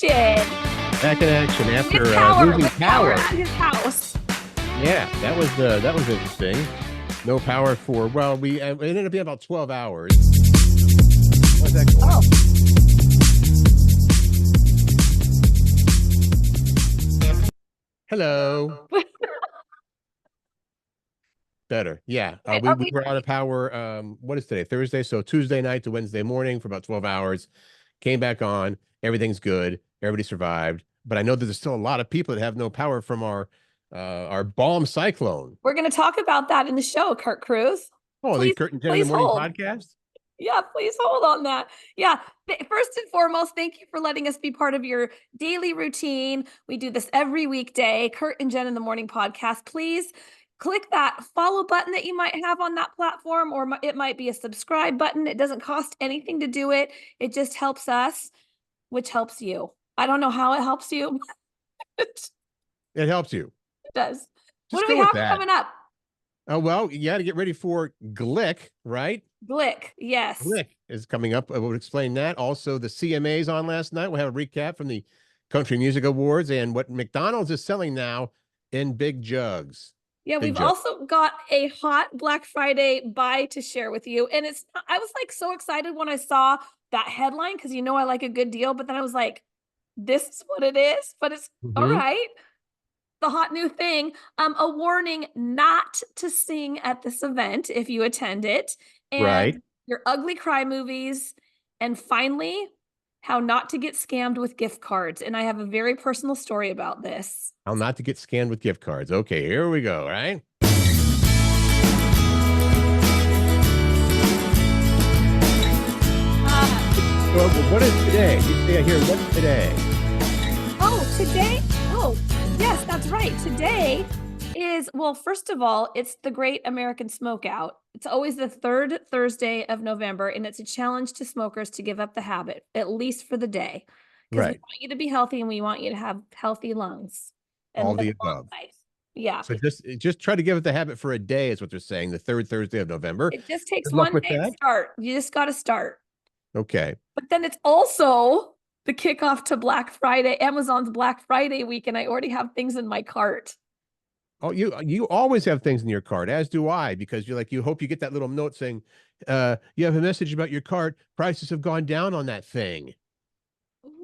Back in action after losing power power. at his house. Yeah, that was interesting. No power for we it ended up being about 12 hours. How's that going? Hello. Better. Yeah. We were out of power. What is today? Thursday. So Tuesday night to Wednesday morning for about 12 hours. Came back on. Everything's good. Everybody survived. But I know that there's still a lot of people that have no power from our bomb cyclone. We're going to talk about that in the show, Curt Cruz. Oh, the Curt and Jen in the Morning podcast? Yeah, please hold on that. Yeah. First and foremost, thank you for letting us be part of your daily routine. We do this every weekday. Curt and Jen in the Morning podcast. Please click that follow button that you might have on that platform, or it might be a subscribe button. It doesn't cost anything to do it. It just helps us, which helps you. I don't know how it helps you. It helps you. It does. Just what do we have coming up? Oh, well, you got to get ready for Glick, right? Glick, yes. Glick is coming up. I will explain that. Also, the CMAs on last night. We'll have a recap from the Country Music Awards and what McDonald's is selling now in big jugs. Yeah, we've also got a hot Black Friday buy to share with you. And I was like so excited when I saw that headline because I like a good deal. But then I was like, this is what it is, but it's all right. The hot new thing, a warning not to sing at this event if you attend it, and your ugly cry movies, and finally, how not to get scammed with gift cards. And I have a very personal story about this. How not to get scammed with gift cards. Okay, here we go, right? What is today? You say here, what's today? Today? Oh, yes, that's right. Today is, first of all, it's the Great American Smokeout. It's always the third Thursday of November, and it's a challenge to smokers to give up the habit, at least for the day. Because we want you to be healthy and we want you to have healthy lungs. And all the above. Life. Yeah. So just try to give it the habit for a day is what they're saying, the third Thursday of November. It just takes one day to start. You just got to start. Okay. But then it's also the kickoff to Black Friday, Amazon's Black Friday week, and I already have things in my cart. Oh, you always have things in your cart, as do I, because you hope you get that little note saying, you have a message about your cart. Prices have gone down on that thing.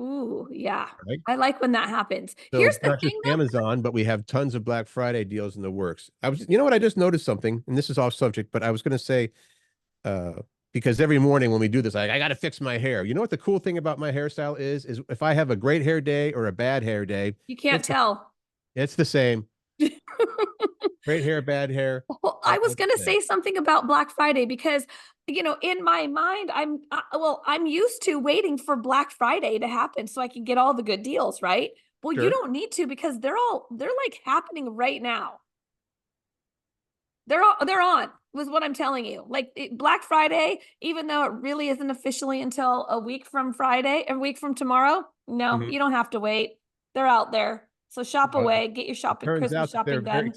Ooh, yeah. Right? I like when that happens. So here's the thing, Amazon, but we have tons of Black Friday deals in the works. You know what? I just noticed something, and this is off subject, but I was going to say, because every morning when we do this, I got to fix my hair. You know what the cool thing about my hairstyle is if I have a great hair day or a bad hair day. You can't tell. It's the same. Great hair, bad hair. Well, I was going to say something about Black Friday because, in my mind, I'm used to waiting for Black Friday to happen so I can get all the good deals, right? Well, you don't need to because they're like happening right now. They're on, was what I'm telling you. Like Black Friday, even though it really isn't officially until a week from tomorrow. No, you don't have to wait. They're out there. So shop away, get your Christmas shopping done.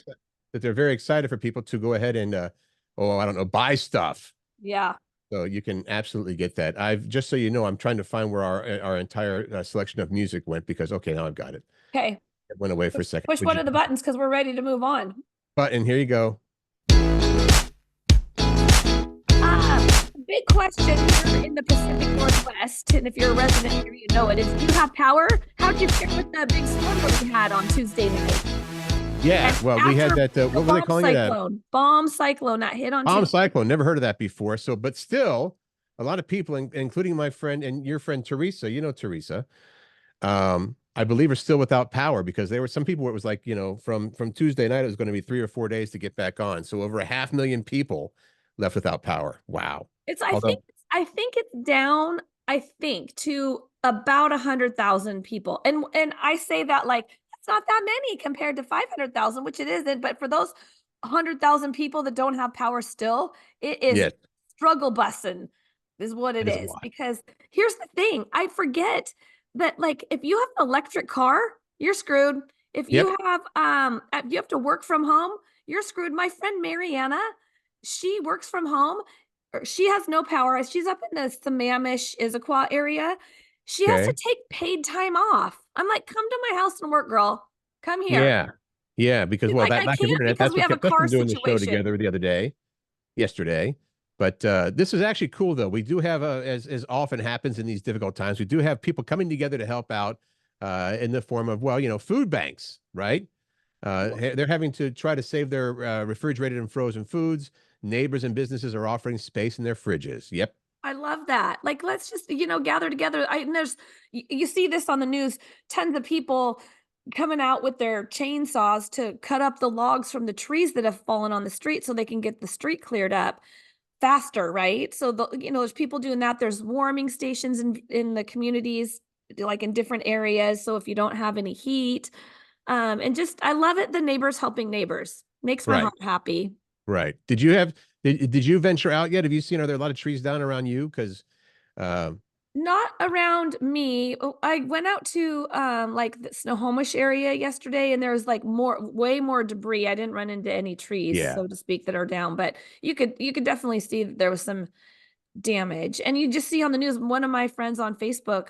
They're very excited for people to go ahead and, buy stuff. Yeah. So you can absolutely get that. Just so you know, I'm trying to find where our entire selection of music went because, now I've got it. Okay. It went away for a second. Push one of the buttons because we're ready to move on. Button, here you go. Big question here in the Pacific Northwest, and if you're a resident here, you know it, is do you have power? How'd you fare with the big storm that we had on Tuesday night? Yeah, we had that, what were they calling it? Bomb cyclone that hit on Bomb cyclone, never heard of that before. So, but still, a lot of people, including my friend and your friend Teresa, Teresa, I believe are still without power because there were some people where it was like, from Tuesday night, it was going to be 3 or 4 days to get back on. So over 500,000 people left without power. Wow. I think it's down, to about 100,000 people. And I say that like, it's not that many compared to 500,000, which it isn't. But for those 100,000 people that don't have power still, it is struggle busing is what it is. Because here's the thing. I forget that like, if you have an electric car, you're screwed. If you have to work from home, you're screwed. My friend Mariana, she works from home. She has no power. She's up in the Sammamish, Issaquah area. She has to Okay. take paid time off. I'm like, come to my house and work, girl. Come here. Yeah. Yeah. Because, She's well, like, that I lack of can't internet, because that's we what have a kept us car from doing the show situation. together the other day, yesterday. But this is actually cool, though. We do have, as often happens in these difficult times, we do have people coming together to help out in the form of, well, food banks, right? They're having to try to save their refrigerated and frozen foods. Neighbors and businesses are offering space in their fridges. Yep. I love that. Like, let's just, gather together. And you see this on the news, tons of people coming out with their chainsaws to cut up the logs from the trees that have fallen on the street so they can get the street cleared up faster, right? So there's people doing that. There's warming stations in the communities, like in different areas. So if you don't have any heat, and just I love it. The neighbors helping neighbors makes my Right. heart happy. Right. Did you venture out yet? Have you seen, are there a lot of trees down around you? Because uh, Not around me. Oh, I went out to like the Snohomish area yesterday and there was like way more debris. I didn't run into any trees, yeah, so to speak, that are down, but you could definitely see that there was some damage. And you just see on the news, one of my friends on Facebook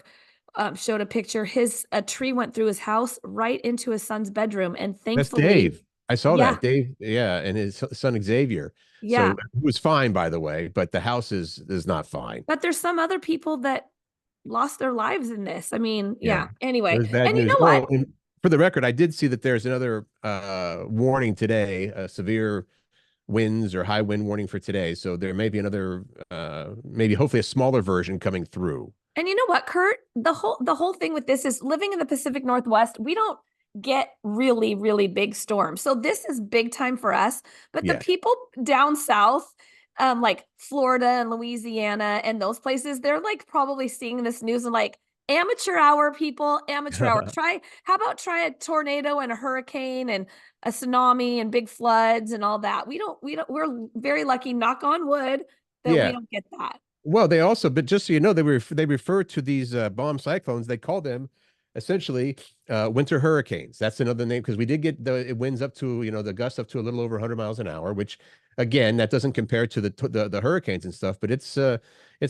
showed a picture. A tree went through his house right into his son's bedroom, and that's thankfully, Dave. I saw yeah, that. Dave, yeah, and his son Xavier. yeah. So he was fine, by the way, but the house is not fine. But there's some other people that lost their lives in this. I mean, Yeah. yeah. It Anyway, was bad and you news. know what? Oh, and for the record, I did see that there's another warning today, a severe winds or high wind warning for today. So there may be another, maybe hopefully a smaller version coming through. And you know what, Curt? The whole thing with this is living in the Pacific Northwest, we don't get really, really big storms. So this is big time for us. But the Yes. people down south, like Florida and Louisiana and those places, they're like probably seeing this news and like amateur hour, people, amateur hour. How about try a tornado and a hurricane and a tsunami and big floods and all that? We're very lucky, knock on wood, that we Yeah. don't get that. Well, they also, but just so you know, they refer to these bomb cyclones. They call them essentially winter hurricanes. That's another name because we did get the winds up to, the gusts up to a little over 100 miles an hour, which again, that doesn't compare to the hurricanes and stuff, but it's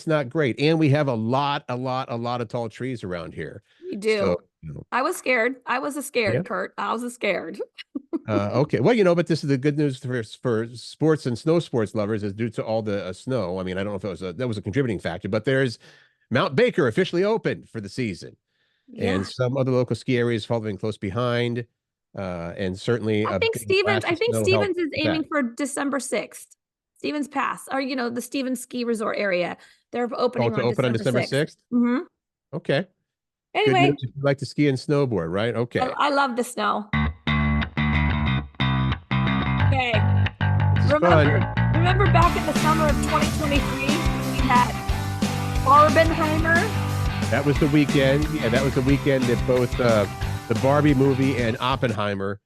not great. And we have a lot of tall trees around here. We So, do. I was scared. I was a yeah. scared, Curt. I was a scared. Okay. Well, but this is the good news for sports and snow sports lovers is due to all the snow. I mean, I don't know if that was a contributing factor, but there's Mount Baker officially open for the season, and Yeah. some other local ski areas following close behind. And certainly I a think big Stevens, blast I of think snow helped Stevens is with aiming that. for December 6th. Stevens Pass, or the Stevens Ski Resort area. They're Oh, opening to on open on December December 6th. 6th. Mm-hmm. Okay. Good news Anyway, if you like to ski and snowboard, right? Okay. I love the snow. Okay. This is fun. Remember back in the summer of 2023 when we had Barbenheimer? That was the weekend. Yeah, that was the weekend that both the Barbie movie and Oppenheimer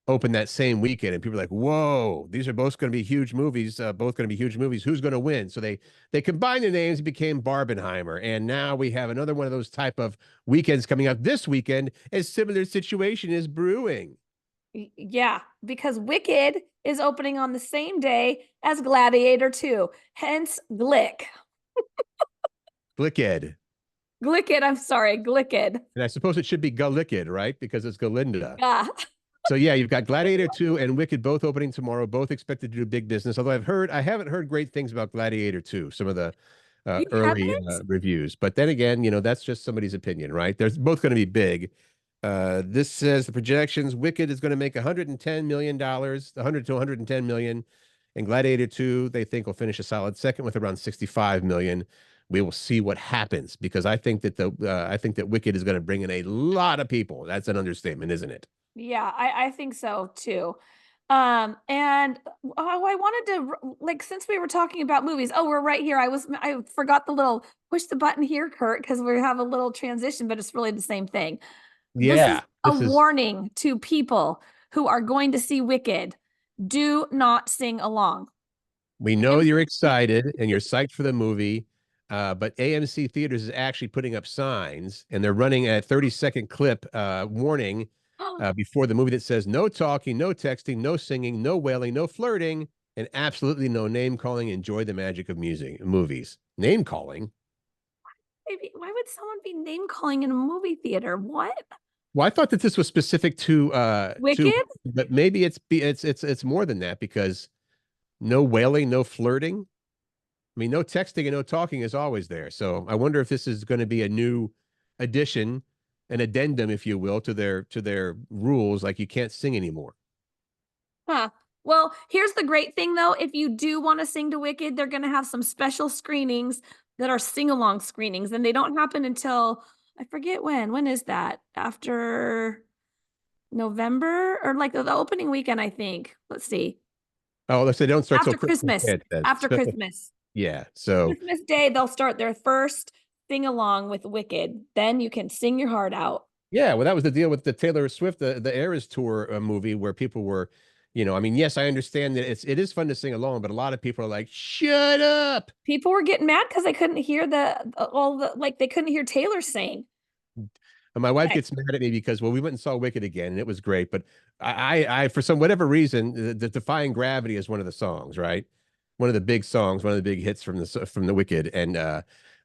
opened that same weekend, and people were like, "Whoa, these are both going to be huge movies. Both going to be huge movies. Who's going to win?" So they combined their names and became Barbenheimer, and now we have another one of those type of weekends coming up this weekend. A similar situation is brewing. Yeah, because Wicked is opening on the same day as Gladiator 2, hence Glick. Glicked. Glicked, I'm sorry, Glicked. And I suppose it should be Galicked, right? Because it's Galinda. Yeah. So yeah, you've got Gladiator 2 and Wicked both opening tomorrow, both expected to do big business. Although I haven't heard great things about Gladiator 2, some of the You early haven't? reviews. But then again, that's just somebody's opinion, right? They're both going to be big. This says the projections, Wicked is going to make $110 million, 100 to 110 million. And Gladiator 2, they think will finish a solid second with around 65 million. We will see what happens because I think that Wicked is going to bring in a lot of people. That's an understatement, isn't it? Yeah, I think so too. And I wanted to like since we were talking about movies. Oh, we're right here. I forgot the little push the button here, Curt, because we have a little transition, but it's really the same thing. This is Yeah, a this is warning to people who are going to see Wicked. Do not sing along. we know you're excited and you're psyched for the movie, but AMC Theaters is actually putting up signs and they're running a 30-second clip warning before the movie that says no talking, no texting, no singing, no wailing, no flirting, and absolutely no name calling. Enjoy the magic of music movies. Name calling. Maybe why would someone be name calling in a movie theater? What? Well, I thought that this was specific to, Wicked? but maybe it's more than that because no wailing, no flirting. I mean, no texting and no talking is always there. So I wonder if this is going to be a new addition, an addendum, if you will, to their rules. Like you can't sing anymore. Huh. Well, here's the great thing though. If you do want to sing to Wicked, they're going to have some special screenings that are sing along screenings, and they don't happen until I forget when. When is that? After November or like the opening weekend, I think. Let's see. Oh, let's say they don't start till After Christmas Christmas. hits then. After Christmas. Yeah. So Christmas Day, they'll start their first sing along with Wicked. Then you can sing your heart out. yeah, well, that was the deal with the Taylor Swift, the Eras Tour movie, where people were, I mean, yes, I understand that it is fun to sing along, but a lot of people are like, "Shut up!" People were getting mad because they couldn't hear all the like they couldn't hear Taylor sing. And my wife Okay. gets mad at me because, well, we went and saw Wicked again, and it was great, but I for some whatever reason, the Defying Gravity is one of the songs, right? One of the big songs, one of the big hits from the Wicked, and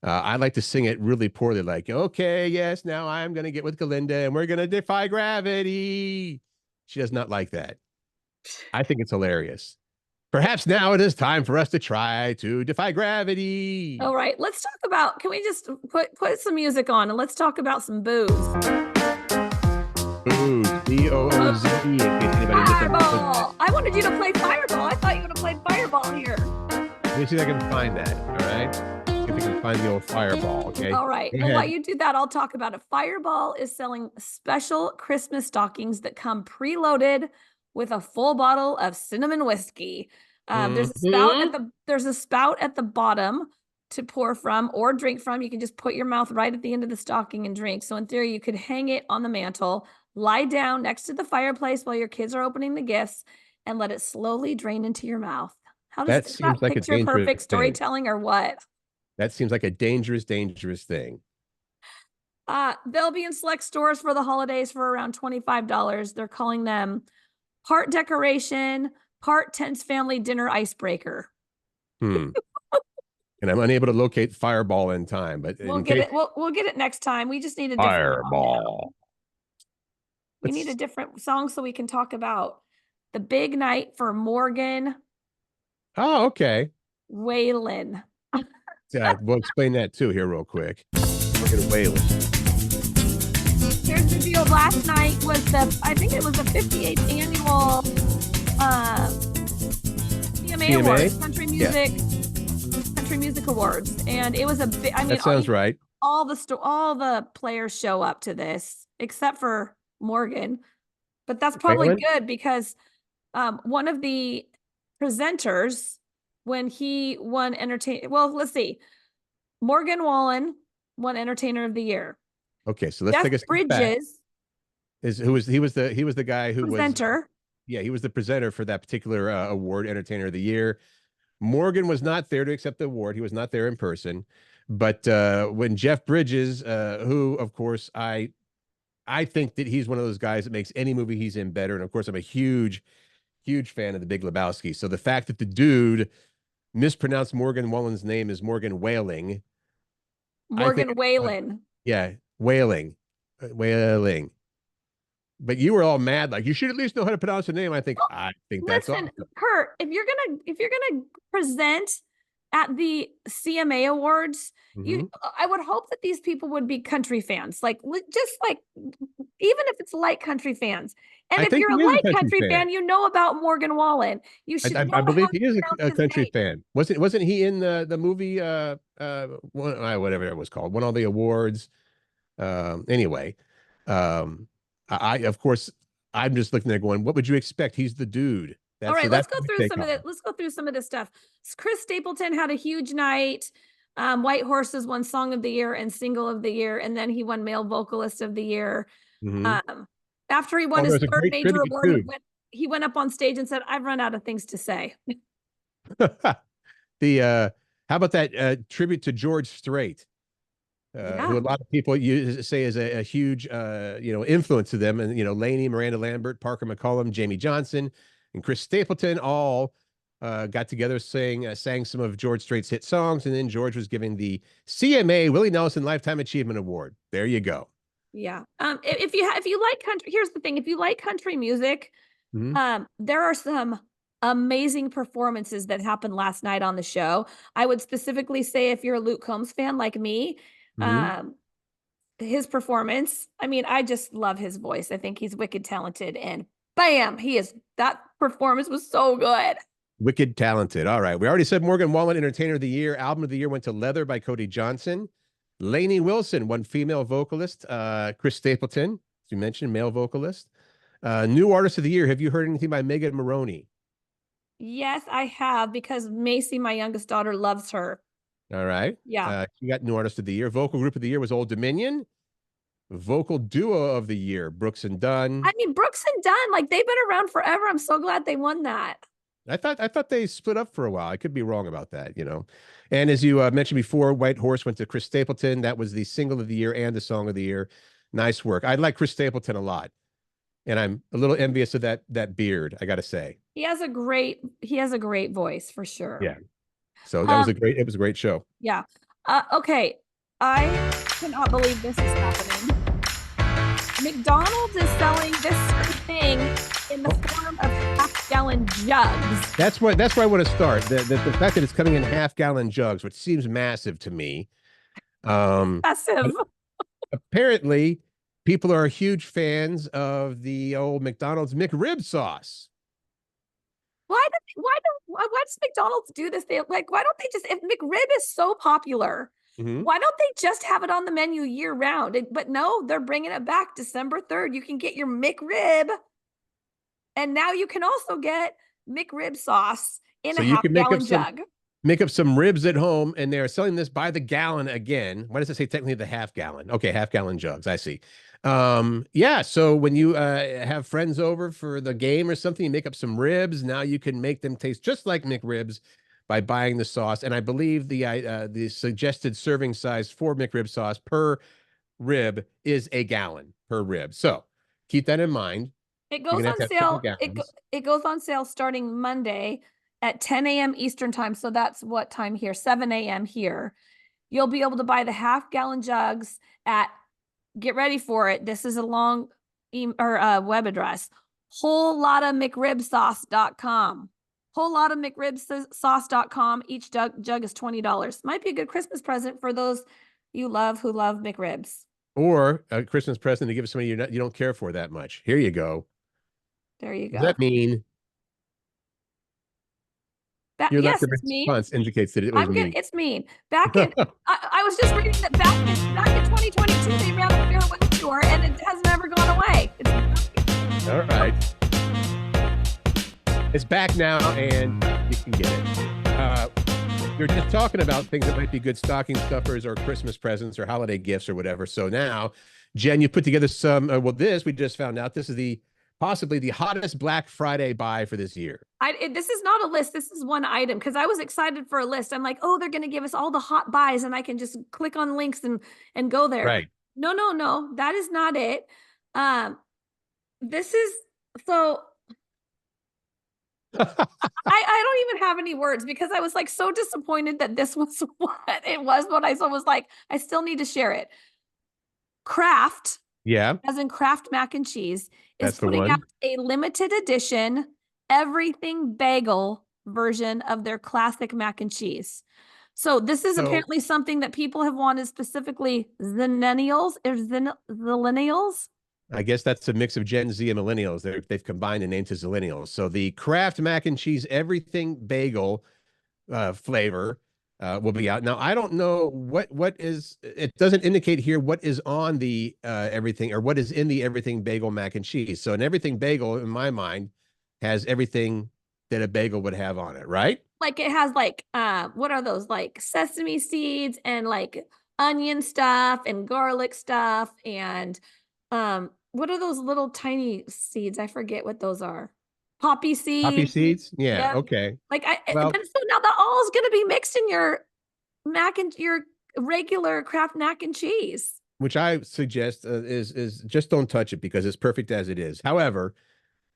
I like to sing it really poorly, like, "Okay, yes, now I'm gonna get with Galinda, and we're gonna defy gravity." She does not like that. I think it's hilarious. Perhaps now it is time for us to try to defy gravity. All right, let's talk about. Can we just put some music on and let's talk about some booze? Booze, Booze, in case anybody misunderstood that. Fireball. I wanted you to play Fireball. I thought you would have played Fireball here. Let me see if I can find that. All right. If we can find the old fireball. Okay. All right. Go Well, while ahead. you do that, I'll talk about it. Fireball is selling special Christmas stockings that come preloaded with a full bottle of cinnamon whiskey. Mhm. There's a spout at the bottom to pour from or drink from. You can just put your mouth right at the end of the stocking and drink. So in theory, you could hang it on the mantle, lie down next to the fireplace while your kids are opening the gifts, and let it slowly drain into your mouth. That Is seems that like a picture dangerous perfect thing. storytelling or what? That seems like a dangerous, dangerous thing. They'll be in select stores for the holidays for around $25. They're calling them part decoration, part tense family dinner icebreaker. Hmm. And I'm unable to locate fireball in time, but We'll in get case it. We'll get it next time. We just need a different song now. fireball. We need a Let's, different song so we can talk about the big night for Morgan oh, okay. Whalen. We'll explain that too here real quick. We're gonna whale it. Here's the deal. Last night was I think it was the 58th annual CMA Awards, CMA? Yeah, Country Music Awards, and it was a big. I mean, that sounds right. all the players show up to this except for Morgan, but that's probably Waylon? good because one of the presenters when he won well, let's see, Morgan Wallen won Entertainer of the Year. Okay, so let's Jeff take a step back. Bridges, He was the guy who was presenter. yeah, he was the presenter for that particular award, Entertainer of the Year. Morgan was not there to accept the award. He was not there in person. But when Jeff Bridges, who of course I think that he's one of those guys that makes any movie he's in better. And of course, I'm a huge, huge fan of the Big Lebowski. So the fact that the dude mispronounced Morgan Wallen's name as Morgan Whaling, I think, Morgan Whalen. yeah, whaling, whaling. But you were all mad, like you should at least know how to pronounce the name. I think that's Listen, awesome. Curt, if you're gonna present at the CMA Awards, Hmm. I would hope that these people would be country fans, like just like even if it's light country fans. And I if think you're a he is a light country country fan. fan, you know about Morgan Wallen. You should I know how believe to he is pronounce a his country name. fan. Wasn't he in the movie whatever it was called, won all the awards. Anyway, um, I of course I'm just looking there going, what would you expect? He's the dude. All That's so right, let's that's go my through take some of on it. it. Let's go through some of this stuff. Chris Stapleton had a huge night. White Horses won Song of the Year and Single of the Year, and then he won Male Vocalist of the Year. Hmm. Um, After he won Oh, his there's a third great major tribute award, too. he went up on stage and said, "I've run out of things to say." The how about that tribute to George Strait, who a Yeah. lot of people say is a huge influence to them, and Laney, Miranda Lambert, Parker McCollum, Jamie Johnson, and Chris Stapleton all got together, sang some of George Strait's hit songs, and then George was giving the CMA Willie Nelson Lifetime Achievement Award. There you go. Yeah. If you like country, here's the thing: if you like country music, Mhm. there are some amazing performances that happened last night on the show. I would specifically say if you're a Luke Combs fan like me, Mhm. um, his performance. I mean, I just love his voice. I think he's wicked talented, and bam, that performance was so good. Wicked talented. All right. We already said Morgan Wallen, Entertainer of the Year. Album of the Year went to Leather by Cody Johnson. Lainey Wilson won Female Vocalist. Chris Stapleton, as you mentioned, male vocalist. New Artist of the Year. Have you heard anything by Megan Maroney? Yes, I have, because Macy, my youngest daughter, loves her. All right. Yeah. She got New Artist of the Year. Vocal Group of the Year was Old Dominion. Vocal Duo of the Year, Brooks and Dunn. I mean, Brooks and Dunn, like, they've been around forever. I'm so glad they won that. I thought they split up for a while. I could be wrong about that, you know. And as you mentioned before, White Horse went to Chris Stapleton. That was the single of the year and the song of the year. Nice work. I like Chris Stapleton a lot, and I'm a little envious of that beard, I got to say. He has a great voice for sure. Yeah. So Um, it was a great show. yeah. Okay. I cannot believe this is happening. McDonald's is selling this certain thing in the form of half-gallon jugs. That's where I want to start. The fact that it's coming in half-gallon jugs, which seems massive to me. Massive. Apparently, people are huge fans of the old McDonald's McRib sauce. Why does McDonald's do this? Why don't they just, if McRib is so popular, Mhm. why don't they just have it on the menu year round? But no, they're bringing it back December 3rd. You can get your McRib, and now you can also get McRib sauce in So a you half can gallon jug. make up some ribs at home, and they're selling this by the gallon again. Why does it say technically the half gallon? Okay, half gallon jugs. I see. Yeah. So when you have friends over for the game or something, you make up some ribs. Now you can make them taste just like McRibs by buying the sauce. And I believe the suggested serving size for McRib sauce per rib is a gallon per rib. So keep that in mind. It You're goes gonna on have to have several sale. gallons. It goes on sale starting Monday at 10 a.m. Eastern time. So that's what time here? 7 a.m. here. You'll be able to buy the half gallon jugs at, get ready for it. This is a long web address. Whole lot of McRibsauce.com. Whole lot of McRibsauce.com. Each jug is $20. Might be a good Christmas present for those you love who love McRibs. Or a Christmas present to give somebody you don't care for that much. Here you go. There you Does go. that mean your lack Yes, of it's mean. response indicates that it was mean? It's mean. I was just reading that back in 2022, they ran a farewell tour and it has never gone away. All right. It's back now and you can get it. You're just talking about things that might be good stocking stuffers or Christmas presents or holiday gifts or whatever. So now, Jen, you put together some, we just found out this is possibly the hottest Black Friday buy for this year. This is not a list. This is one item, because I was excited for a list. I'm like, oh, they're going to give us all the hot buys and I can just click on links and go there. Right. No, that is not it. This is so I don't even have any words, because I was like so disappointed that this was what it was. What I saw was like, I still need to share it. Kraft, Yeah, as in Kraft mac and cheese, is that's the putting out one. a limited edition everything bagel version of their classic mac and cheese. So this is So apparently something that people have wanted, specifically Zenennials or Zillennials. I guess that's a mix of Gen Z and millennials. They've combined the name to Zillennials. So the Kraft mac and cheese everything bagel flavor will be out. Now, I don't know what is, it doesn't indicate here what is on the everything or what is in the everything bagel mac and cheese. So an everything bagel, in my mind, has everything that a bagel would have on it, right? Like it has like, what are those? Like sesame seeds and like onion stuff and garlic stuff. And what are those little tiny seeds? I forget what those are. Poppy Poppy seeds. seeds? Yeah, Yeah. okay. Like Well, but so now that all is going to be mixed in your your regular Kraft mac and cheese. which I suggest is just don't touch it because it's perfect as it is. However,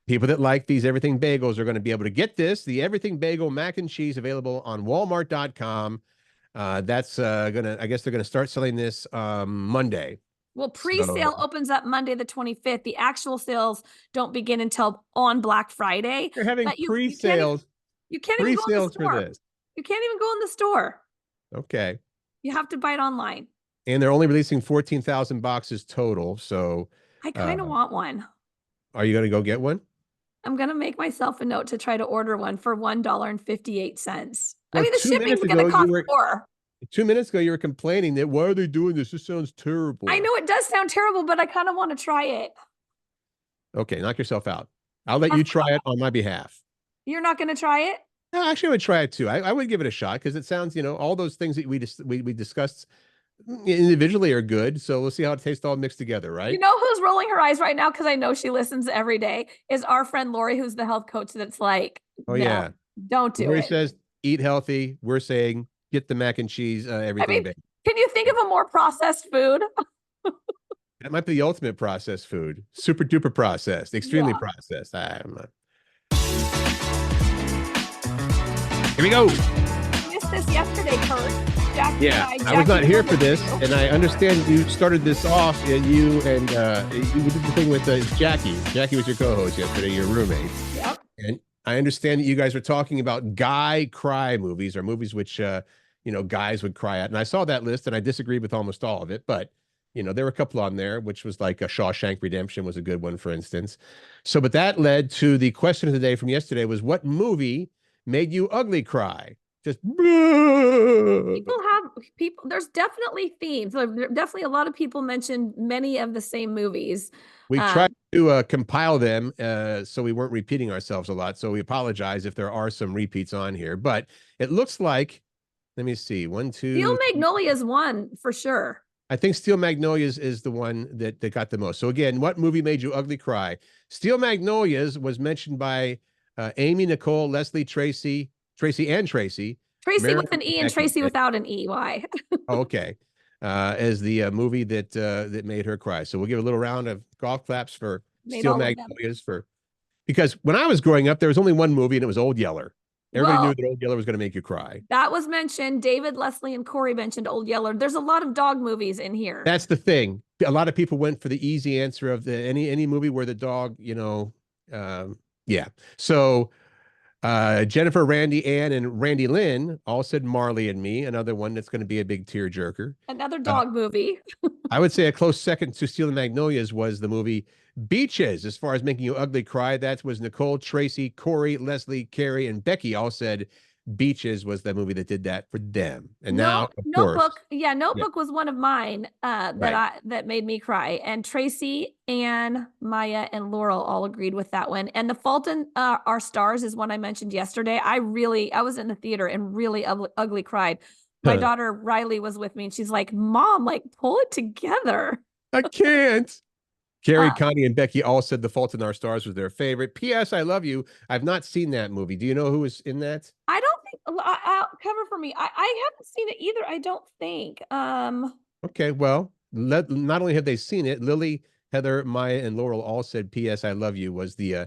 People that like these everything bagels are going to be able to get this. The everything bagel mac and cheese available on walmart.com. That's gonna, I guess they're gonna start selling this Monday. Well, So pre-sale opens up Monday the 25th. The actual sales don't begin until on Black Friday. they're having But you can't even go in the pre-sales for store. this. You can't even go in the store. Okay. You have to buy it online. And they're only releasing 14,000 boxes total. So I uh, kind of want one. are you gonna go get one? I'm gonna make myself a note to try to order one for $1.58. I Well, mean, the two shipping's minutes gonna ago cost more. 2 minutes ago you were complaining that why are they doing this? This sounds I terrible. know it does sound terrible, but I kind of want to try it. Okay, knock yourself out. I'll let you try it on my behalf. You're not gonna try it? Actually, I would try it too. I would give it a shot because it sounds, all those things that we discussed individually are good. So we'll see how it tastes all mixed together, You right? know who's rolling her eyes right now? Because I know she listens every day, is our friend Lori, who's the health coach that's like, Oh no, yeah. don't do Lori it. says eat healthy. We're saying get the mac and cheese, I everything mean, baked. can you think of a more processed food? That might be the ultimate processed food. Super duper processed, extremely Yeah. processed. I'm not. Here we go. I missed this yesterday, Curt. Jackie and Yeah, I, I was not Jackie here was for with this, you. and I understand you started this off. You and you did the thing with Jackie. Jackie was your co-host yesterday, your roommate, Yep. and I understand that you guys were talking about guy cry movies or movies which guys would cry at. And I saw that list, and I disagreed with almost all of it, but there were a couple on there, which was like a Shawshank Redemption was a good one, for instance. So, but that led to the question of the day from yesterday was what movie made you ugly cry? Just People, there's definitely themes. There definitely a lot of people mentioned many of the same movies. we tried Um, to compile them so we weren't repeating ourselves a lot. So we apologize if there are some repeats on here, but it looks like, let me see, one, Steel two, Magnolia is one for sure. I think Steel Magnolias is the one that got the most. So again, what movie made you ugly cry? Steel Magnolias was mentioned by Amy, Nicole, Leslie, Tracy and Tracy, Tracy Marilyn, with an and E and Becky. Tracy without an E. Why? Oh, okay. As the movie that made her cry. So we'll give a little round of golf claps for Made Steel all of them. Magnolias because when I was growing up, there was only one movie and it was Old Yeller. Everybody knew Well, that Old Yeller was going to make you cry. that was mentioned. David, Leslie, and Corey mentioned Old Yeller. There's a lot of dog movies in here. That's the thing. A lot of people went for the easy answer of any movie where the dog, yeah. So Jennifer, Randy, Ann, and Randy Lynn all said Marley and Me, another one that's going to be a big tearjerker. Another Uh, dog movie. I would say a close second to Steel Magnolias was the movie Beaches. As far as making you ugly cry, that was Nicole, Tracy, Corey, Leslie, Carrie, and Becky all said Beaches was the movie that did that for them. And now, No, of course, Notebook. Yeah, yeah, Notebook was one of mine right. that made me cry. And Tracy, Anne, Maya, and Laurel all agreed with that one. And The Fault in Our Stars is one I mentioned yesterday. I was in the theater and really ugly cried. My Huh. daughter Riley was with me and she's like, Mom, like pull it together. I can't. Carrie, Uh, Connie, and Becky all said The Fault in Our Stars was their favorite. P.S. I love you. I've not seen that movie. Do you know who was in that? I don't think cover for me. I haven't seen it either. I don't think. Okay, well, not only have they seen it, Lily, Heather, Maya, and Laurel all said "P.S. I Love You" was the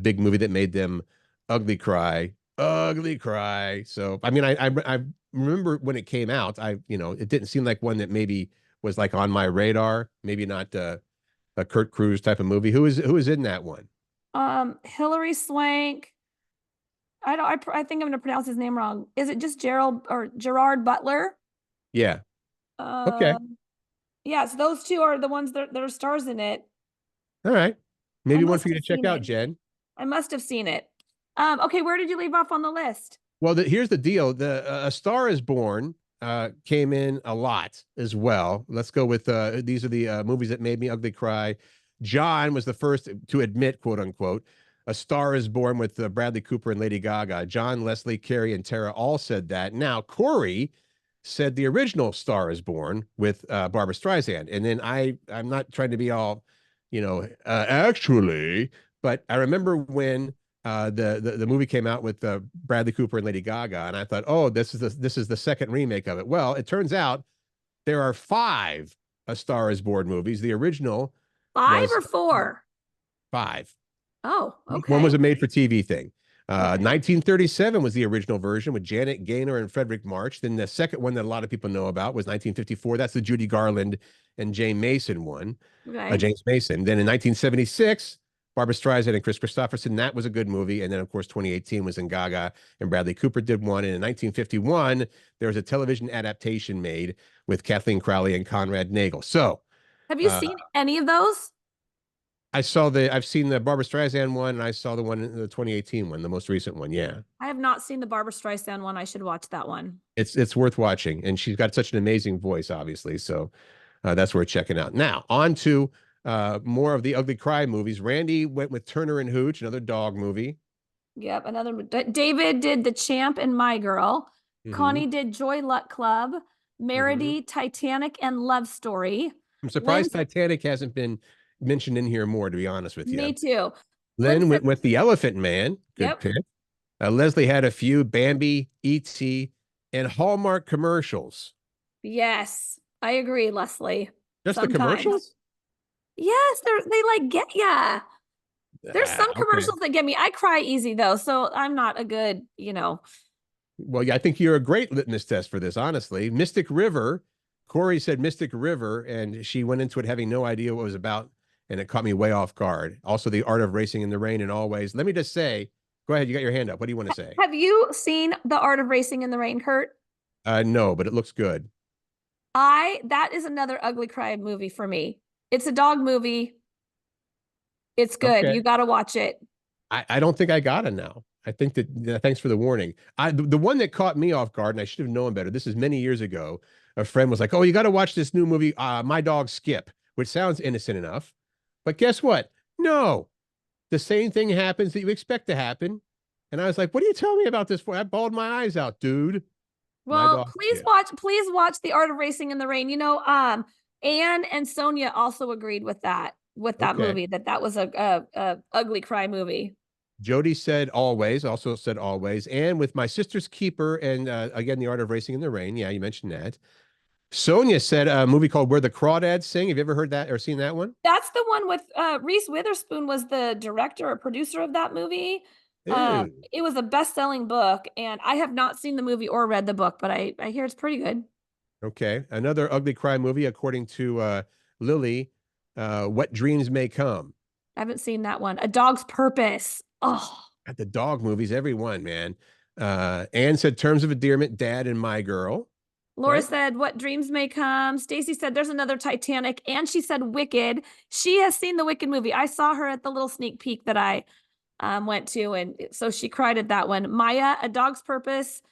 big movie that made them ugly cry, ugly cry. So, I mean, I remember when it came out. It didn't seem like one that maybe was like on my radar. Maybe not a Kurt Cruise type of movie. Who is in that one? Hillary Swank. I think I'm gonna pronounce his name wrong. Is it just Gerald or Gerard Butler? Yeah. Okay. Um, yes, those two are the ones that are stars in it. All right. I Maybe one must for you have to check seen out, it. Jen. I must have seen it. Okay, where did you leave off on the list? Well, here's the deal. A Star is Born came in a lot as well. Let's go with these are the movies that made me ugly cry. John was the first to admit, quote unquote, A Star is Born with Bradley Cooper and Lady Gaga. John, Leslie, Carrie, and Tara all said that. Now, Corey said the original Star is Born with Barbara Streisand. And then I'm not trying to be all, actually, but I remember when the movie came out with Bradley Cooper and Lady Gaga, and I thought, oh, this is the second remake of it. Well, it turns out there are five A Star Is Born movies. The original Five was or four? five. Oh, One was okay. a made-for-TV thing. Okay. 1937 was the original version with Janet Gaynor and Frederick March. Then the second one that a lot of people know about was 1954. That's the Judy Garland and James Mason one. Okay. James Mason. Then in 1976, Barbara Streisand and Chris Christopherson. That was a good movie. And then, of course, 2018 was in Gaga and Bradley Cooper did one. And in 1951, there was a television adaptation made with Kathleen Crowley and Conrad Nagel. So Have you uh, seen any of those? I've seen the Barbara Streisand one, and I saw the one, the 2018 one, the most recent one. Yeah. I have not seen the Barbara Streisand one. I should watch that one. It's worth watching. And she's got such an amazing voice, obviously. So that's worth checking out. Now, on to more of the Ugly Cry movies. Randy went with Turner and Hooch, another dog movie. Yep, David did The Champ and My Girl. Hmm. Connie did Joy Luck Club. Hmm. Meredy, Titanic, and Love Story. I'm Lynn, surprised Titanic hasn't been mentioned in here more, to be honest with me you. too. Lynn Lynn said, went with The Elephant Man. Good yep, pick. Leslie had a few Bambi, E.T., and Hallmark commercials. yes, I agree, Leslie. Just the Sometimes. commercials? Yes, they like get ya. There's some Okay. commercials that get me. I cry easy though, so I'm not a good, Well, yeah, I think you're a great litmus test for this, honestly. Mystic River. Corey said Mystic River, and she went into it having no idea what it was about, and it caught me way off guard. Also, The Art of Racing in the Rain and Always. Let me just say, go ahead, you got your hand up. What do you want to say? Have you seen The Art of Racing in the Rain, Curt? No, but it looks good. That is another ugly cry movie for me. It's a dog movie. It's good. Okay. You got to watch it. I don't think I got it now. I think that thanks for the warning. The one that caught me off guard, and I should have known better. This is many years ago. A friend was like, "Oh, you got to watch this new movie, My Dog Skip," which sounds innocent enough, but guess what? No, the same thing happens that you expect to happen. And I was like, "What are you telling me about this for?" I bawled my eyes out, dude. My Well, dog Skip. please watch The Art of Racing in the Rain. Anne and Sonia also agreed with that Okay. movie, that was a ugly cry movie. Jody said always, also said always, and with My Sister's Keeper and again The Art of Racing in the Rain. Yeah, you mentioned that. Sonia said a movie called Where the Crawdads Sing. Have you ever heard that or seen that one? That's the one with Reese Witherspoon was the director or producer of that movie. Ew. It was a best-selling book, and I have not seen the movie or read the book, but I hear it's pretty good. Okay. Another ugly cry movie, according to Lily, What Dreams May Come. I haven't seen that one. A Dog's Purpose. Oh, At the dog movies, every one, man. Anne said Terms of Endearment, Dad, and My Girl. Laura Right? said, "What dreams may come." Stacy said, "There's another Titanic," and she said, "Wicked." She has seen the Wicked movie. I saw her at the little sneak peek that I went to, and so she cried at that one. Maya, A Dog's Purpose,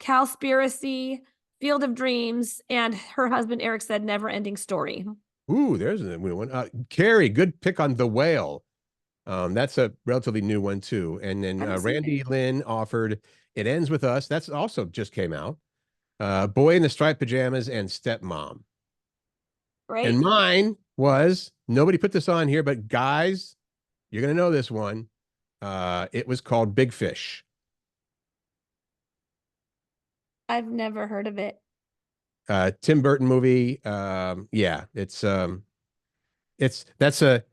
Cowspiracy, Field of Dreams, and her husband Eric said, "Never Ending Story." Ooh, there's a new one. Carrie, good pick on The Whale. That's a relatively new one too. And then I haven't seen it. Randy Lynn offered It Ends With Us. That's also just came out. Boy in the Striped Pajamas and Stepmom. And Right? mine was nobody put this on here, but guys, you're gonna know this one. It was called Big Fish. I've never heard of it. Tim Burton movie. Yeah, it's that's a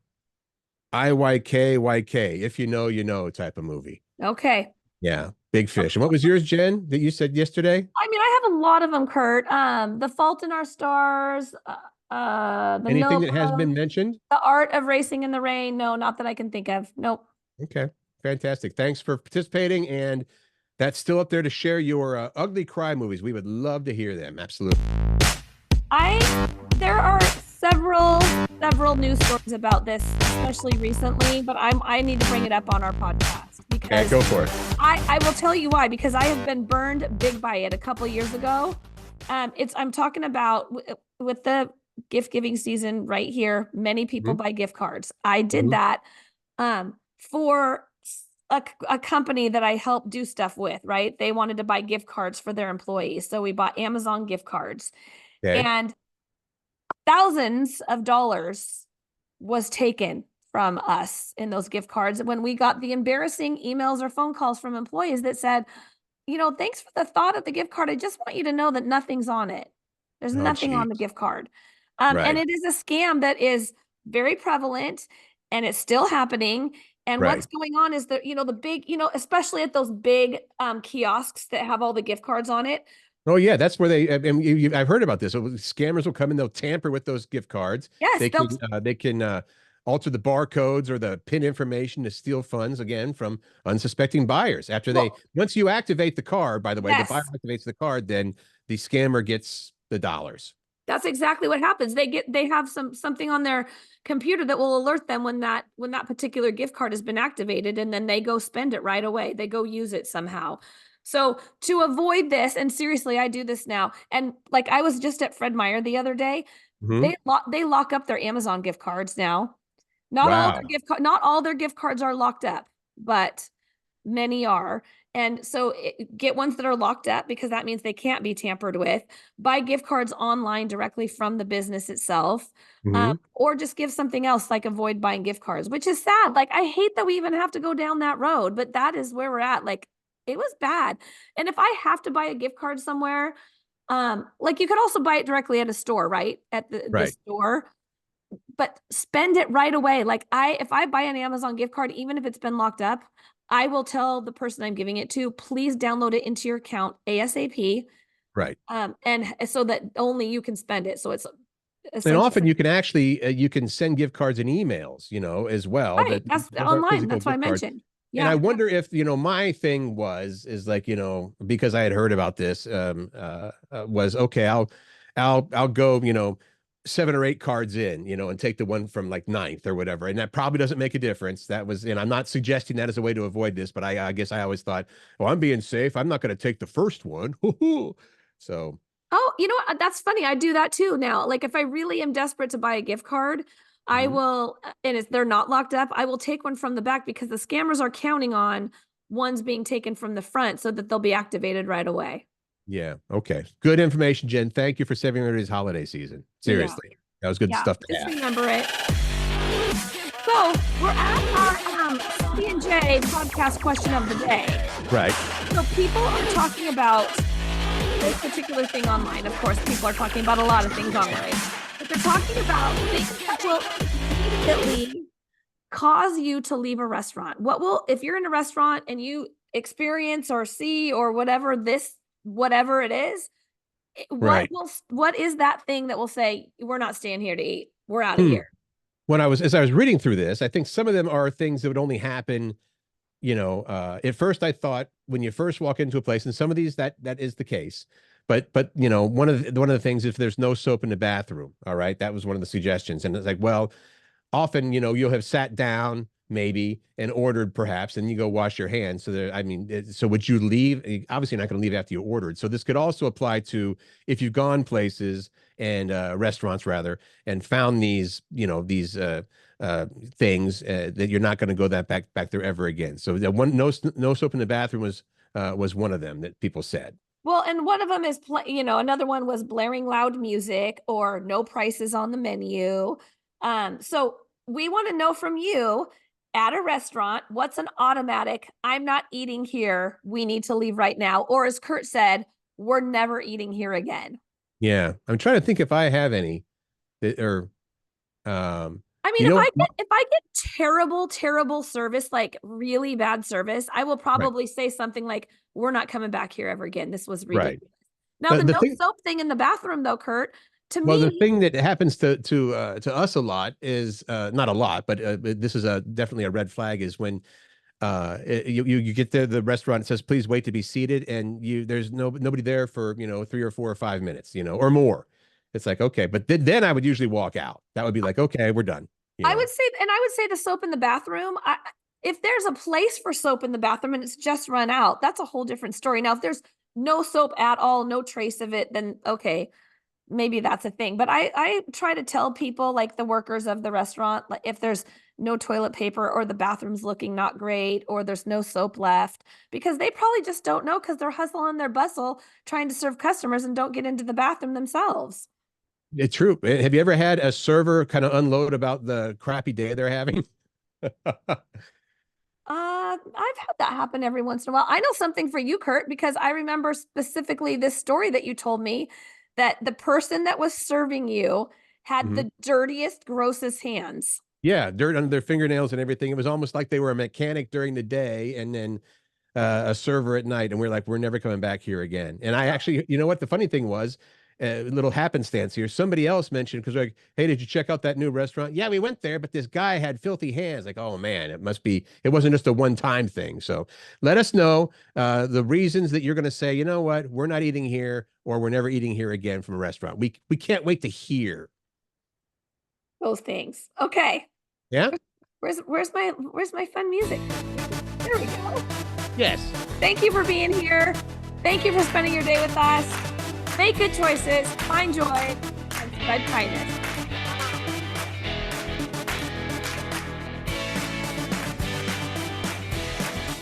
IYK if you know, you know type of movie. Okay. Yeah, Big Fish. And what was yours, Jen, that you said yesterday? I mean, I have a lot of them, Curt. The Fault in Our Stars, The Anything that has Notebook, been mentioned? The Art of Racing in the Rain. No, not that I can think of. Nope. Okay, fantastic. Thanks for participating. And that's still up there to share your ugly cry movies. We would love to hear them. Absolutely. There are several news stories about this, especially recently, but I need to bring it up on our podcast Okay, because go for it. I will tell you why, because I have been burned big by it a couple years ago. I'm talking about with the gift giving season right here. Many people Mhm. buy gift cards. I did Mhm. that for a company that I help do stuff with, right? They wanted to buy gift cards for their employees. So we bought Amazon gift cards Okay. and thousands of dollars was taken from us in those gift cards when we got the embarrassing emails or phone calls from employees that said, thanks for the thought of the gift card. I just want you to know that nothing's on it. There's Oh, nothing on the geez. gift card. And Right. it is a scam that is very prevalent and it's still happening. And what's Right. going on is that, the big, especially at those big kiosks that have all the gift cards on it. Oh yeah, that's where they. I mean, I've heard about this. So scammers will come in, they'll tamper with those gift cards. Yes, They can alter the barcodes or the PIN information to steal funds again from unsuspecting buyers. After they well, once you activate the card, by the way, the buyer yes. activates the card, then the scammer gets the dollars. That's exactly what happens. They have something on their computer that will alert them when that particular gift card has been activated, and then they go spend it right away. They go use it somehow. So to avoid this, and seriously, I do this now. And like I was just at Fred Meyer the other day. Hmm. They lock up their Amazon gift cards now. Wow. Not all their gift cards are locked up, but many are. And so get ones that are locked up because that means they can't be tampered with. Buy gift cards online directly from the business itself. Hmm. Or just give something else like avoid buying gift cards, which is sad. Like I hate that we even have to go down that road, but that is where we're at. Like it was bad. And if I have to buy a gift card somewhere, like you could also buy it directly at a store, right? At the Right. store, but spend it right away. Like if I buy an Amazon gift card, even if it's been locked up, I will tell the person I'm giving it to, please download it into your account ASAP. Right. And so that only you can spend it. So it's And essentially often you can actually you can send gift cards and emails, as well. right. That That's those aren't online. physical That's what I gift cards. mentioned. And I Yeah. wonder if, my thing is like, because I had heard about this, was okay, I'll go, 7 or 8 cards in, and take the one from like ninth or whatever. And that probably doesn't make a difference. And I'm not suggesting that as a way to avoid this, but I guess I always thought, oh, I'm being safe. I'm not going to take the first one. So, Oh, you know what? That's funny. I do that too now. Like if I really am desperate to buy a gift card, I mhm. will, and if they're not locked up, I will take one from the back because the scammers are counting on ones being taken from the front so that they'll be activated right away. Yeah. Okay. Good information, Jen. Thank you for saving me this holiday season. Yeah. Seriously. That was good Yeah. stuff to Just have. remember it. So we're at our C&J podcast question of the day. Right. So people are talking about this particular thing online. Of course, people are talking about a lot of things online, but they're talking about things that will immediately cause you to leave a restaurant. If you're in a restaurant and you experience or see or whatever it is, Right. what is that thing that will say, we're not staying here to eat? We're out of Hmm. here. As I was reading through this, I think some of them are things that would only happen, at first I thought when you first walk into a place, and some of these that is the case. But one of the things, if there's no soap in the bathroom, all right, that was one of the suggestions. And it's like, well, often, you'll have sat down maybe and ordered perhaps, and you go wash your hands. So there, I mean, so would you leave? Obviously, you're not going to leave after you ordered. So this could also apply to if you've gone places and restaurants rather, and found these uh, things that you're not going to go that back there ever again. So that one no soap in the bathroom was one of them that people said. Well, and one of them is, another one was blaring loud music or no prices on the menu. So we want to know from you at a restaurant, what's an automatic, I'm not eating here, we need to leave right now. Or as Curt said, we're never eating here again. Yeah, I'm trying to think if I have any that or um, I mean, you know, if I get terrible, terrible service, like really bad service, I will right, probably say something like, we're not coming back here ever again. This was right. ridiculous. Now, The the the no thing soap thing in the bathroom, though, Curt, to Well, the me, thing that happens to us a lot is not a lot, but this is definitely a red flag is when you get to the restaurant, it says please wait to be seated, and there's nobody there for 3 or 4 or 5 minutes, or more. It's like okay, but then I would usually walk out. That would be like okay, we're done. You I know, would say, and I would say the soap in the bathroom. If there's a place for soap in the bathroom and it's just run out, that's a whole different story. Now, if there's no soap at all, no trace of it, then okay, maybe that's a thing. But I try to tell people, like the workers of the restaurant, like if there's no toilet paper or the bathroom's looking not great or there's no soap left, because they probably just don't know because they're hustling their bustle trying to serve customers and don't get into the bathroom themselves. it's true. Have you ever had a server kind of unload about the crappy day they're having? I've had that happen every once in a while. I know something for you, Curt, because I remember specifically this story that you told me that the person that was serving you had Mhm. the dirtiest, grossest hands. Yeah, dirt under their fingernails and everything. It was almost like they were a mechanic during the day and then a server at night. And we're like, we're never coming back here again. And I actually, you know what? The funny thing was, a little happenstance here. Somebody else mentioned, because like, hey, did you check out that new restaurant? Yeah, we went there, but this guy had filthy hands. Like, oh man, it must be, it wasn't just a one-time thing. So let us know the reasons that you're going to say, you know what, we're not eating here, or we're never eating here again from a restaurant. We can't wait to hear. Those things. Okay. Yeah. Where's my fun music? There we go. Yes. Thank you for being here. Thank you for spending your day with us. Make good choices, find joy, and spread kindness.